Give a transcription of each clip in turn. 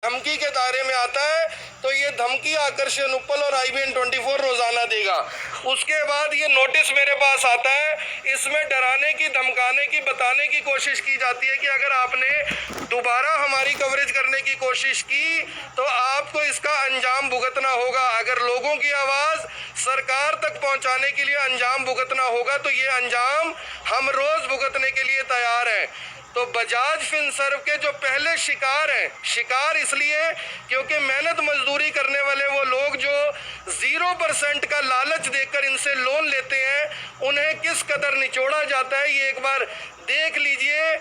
धमकी के दायरे में आता है तो ये धमकी आकर्षण उपल और IBN 24 रोजाना देगा। उसके बाद ये नोटिस मेरे पास आता है, इसमें डराने की, धमकाने की, बताने की कोशिश की जाती है कि अगर आपने दोबारा हमारी कवरेज करने की कोशिश की तो आपको इसका अंजाम भुगतना होगा। अगर लोगों की आवाज़ सरकार तक पहुंचाने के लिए अंजाम भुगतना होगा तो ये अंजाम हम रोज़ भुगतने के लिए तैयार हैं। तो बजाज फिनसर्व के जो पहले शिकार हैं, शिकार इसलिए क्योंकि मेहनत मजदूरी करने वाले वो लोग जो 0% का लालच देकर इनसे लोन लेते हैं, उन्हें किस कदर निचोड़ा जाता है ये एक बार देख लीजिए।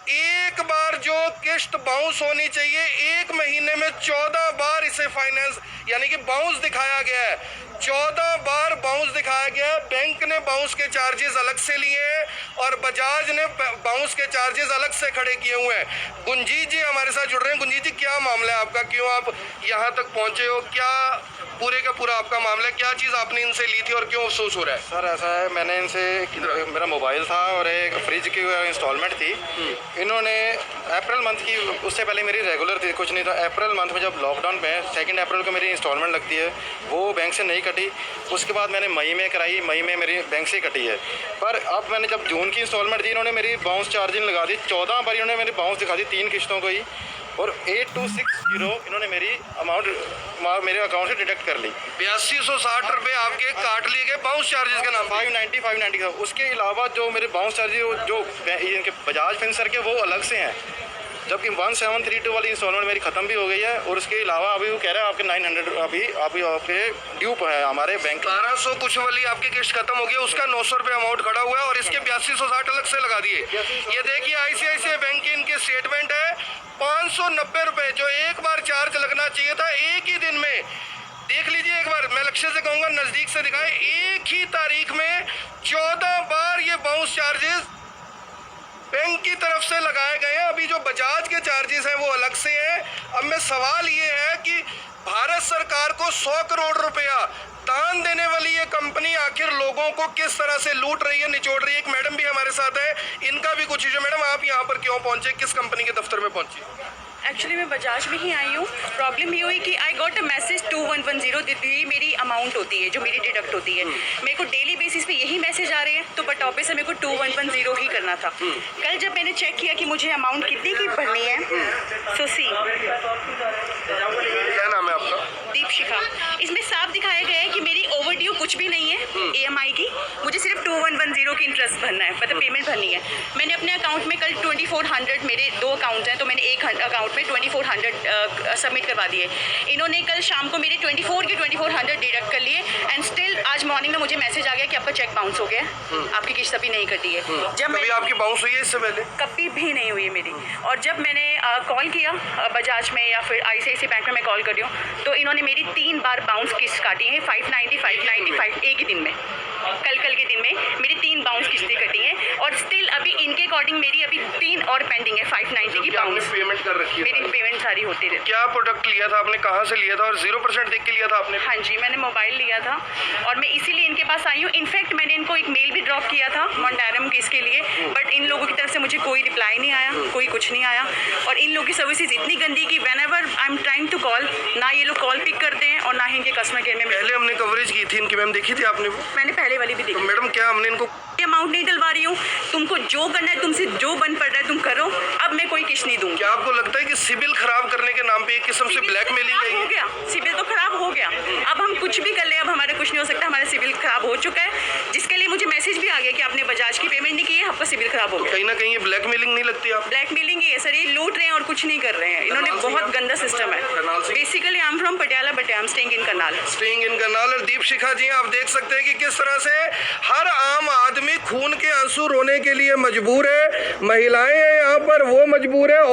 एक बार जो किस्त बाउंस होनी चाहिए, 1 महीने में 14 बार इसे फाइनेंस यानी कि बाउंस दिखाया गया है। 14 बार बाउंस दिखाया गया है। बैंक ने बाउंस के चार्जेस अलग से लिए हैं और बजाज ने बाउंस के चार्जेस अलग से खड़े किए हुए हैं। गुंजीत जी हमारे साथ जुड़ रहे हैं। गुंजीत जी, क्या मामला है आपका, क्यों आप यहाँ तक पहुँचे हो, क्या पूरे का पूरा आपका मामला है, क्या चीज़ आपने इनसे ली थी और क्यों अफसोस हो रहा है? सर ऐसा है, मैंने इनसे मेरा मोबाइल था और एक फ्रिज की इंस्टॉलमेंट थी। इन्होंने अप्रैल मंथ की, उससे पहले मेरी रेगुलर थी, कुछ नहीं था। अप्रैल मंथ में जब लॉकडाउन पे 2 अप्रैल को मेरी इंस्टॉलमेंट लगती है, वो बैंक से नहीं कटी। उसके बाद मैंने मई में कराई, मई में मेरी बैंक से कटी है। पर अब मैंने जब जून की इंस्टॉलमेंट दी, इन्होंने मेरी बाउंस चार्जिंग लगा दी। 14 बार इन्होंने मेरी बाउंस दिखा दी 3 किस्तों को ही, और 8260 इन्होंने मेरी अमाउंट मेरे अकाउंट से डिडक्ट कर ली। 8260 रुपये आपके काट लिए गए बाउंस चार्जेस के नाम। 590 उसके अलावा जो मेरे बाउंस चार्जेस जो इनके बजाज फिनसर्व के, वो अलग से हैं। जबकि 1732 वाली इंस्टॉलमेंट मेरी ख़त्म भी हो गई है, और उसके अलावा अभी वो कह रहे हैं आपके 900 अभी आपके ड्यू है हमारे बैंक। 1200 कुछ वाली आपकी किस्त खत्म हो गई, उसका 900 रुपये अमाउंट खड़ा हुआ है और इसके 8260 अलग से लगा दिए। ये देखिए ICICI बैंक की इनकी स्टेटमेंट है, 590 रुपये जो एक बार चार्ज लगना चाहिए था एक ही दिन में। देख लीजिए एक बार, मैं लक्ष्य से कहूँगा नज़दीक से दिखाएं, एक ही तारीख में 14 बार ये बाउंस चार्जेस बैंक की तरफ से लगाए गए हैं। अभी जो बजाज के चार्जेस हैं वो अलग से हैं। अब में सवाल ये है कि भारत सरकार को 100 करोड़ रुपया दान देने वाली ये कंपनी आखिर लोगों को किस तरह से लूट रही है, निचोड़ रही है। एक मैडम भी हमारे साथ है, इनका भी कुछ इशू। मैडम, आप यहाँ पर क्यों पहुँचे, किस कंपनी के दफ्तर में पहुँची? एक्चुअली मैं बजाज में ही आई हूँ। प्रॉब्लम ये हुई कि आई गॉट अ मैसेज 2110 यही मेरी अमाउंट होती है जो मेरी डिडक्ट होती है। मेरे को डेली बेसिस पे यही मैसेज आ रहे हैं, तो बट ऑफिस से मेरे को 2110 ही करना था। कल जब मैंने चेक किया कि मुझे अमाउंट कितनी की भरनी है, सो सी, क्या नाम है आपका? दीप शिखा। इसमें साफ दिखाया गया है कि मेरी ओवरड्यू कुछ भी नहीं है EMI की, मुझे सिर्फ 2110 की इंटरेस्ट भरना है, मतलब पेमेंट भरनी है। मैंने अपने अकाउंट में कल 2400, मेरे 2 अकाउंट हैं तो मैंने एक अकाउंट में 2400 सबमिट करवा दिए। इन्होंने कल शाम को मेरे 2400 डिडक्ट कर लिए, एंड स्टिल आज मॉर्निंग में मुझे मैसेज आ गया कि आपका चेक बाउंस हो गया, आपकी किस्त अभी नहीं कटी है। जब कभी आपकी बाउंस हुई है इससे पहले? कभी भी नहीं हुई है मेरी। और जब मैंने कॉल किया बजाज में या फिर ICICI बैंक में मैं कॉल कर रही हूँ, तो इन्होंने मेरी 3 बार बाउंस किस्त काटी है, 595 एक ही दिन में। कल के दिन में मेरी 3 बाउंस किस्तें कटी हैं, और स्टिल अभी इनके अकॉर्डिंग मेरी अभी 3 और पेंडिंग है 590 की बाउंस। पेमेंट कर रखी है? मेरी पेमेंट सारी होती रहती है। क्या प्रोडक्ट लिया था आपने, कहाँ से लिया था और 0% देख के लिया था आपने? हाँ जी, मैंने मोबाइल लिया था और मैं इसीलिए इनके पास आई हूँ। इनफैक्ट मैंने इनको एक मेल भी ड्रॉप किया था मोंटारम केस के लिए, बट इन लोगों की तरफ से मुझे कोई रिप्लाई नहीं आया, कोई कुछ नहीं आया। और इन लोगों की सर्विसेज इतनी गंदी कि whenever I am trying to call, ना ये लोग कॉल पिक करते हैं और ना ही इनके कस्टमर केयर में। पहले हमने कवरेज की थी इनकी, मैम देखी थी आपने वो? मैंने पहले वाली भी देखी। तो मैडम क्या हमने इनको अमाउंट नहीं डलवा रही हूँ, तुमको जो करना है, तुमसे जो बन पड़ रहा है तुम करो, अब मैं कोई किस्त नहीं दूंगी। क्या आपको लगता है कि सिविल खराब करने के नाम पे एक किस्म से ब्लैकमेलिंग है? हो गया, सिविल तो खराब हो गया, अब हम कुछ भी कर ले, अब हमारा कुछ नहीं हो सकता, हमारा सिविल खराब हो चुका है, जिसके लिए मुझे मैसेज भी आ गया कि आपने बजाज की पेमेंट नहीं की है, आपका सिविल खराब हो गया। कहीं ना कहीं ये ब्लैकमेलिंग नहीं लगती आप? ब्लैकमेलिंग ही है सर, ये लूट रहे हैं और कुछ नहीं कर रहे हैं। इन्होंने बहुत गंदा सिस्टम है। Basically I am from Patiala but I am staying in Karnal. और दीप शिखा जी, आप देख सकते हैं कि किस तरह से हर आम आदमी खून के आंसू रोने के लिए मजबूर है। महिलाएं हैं यहाँ पर, वो मजबूर है। और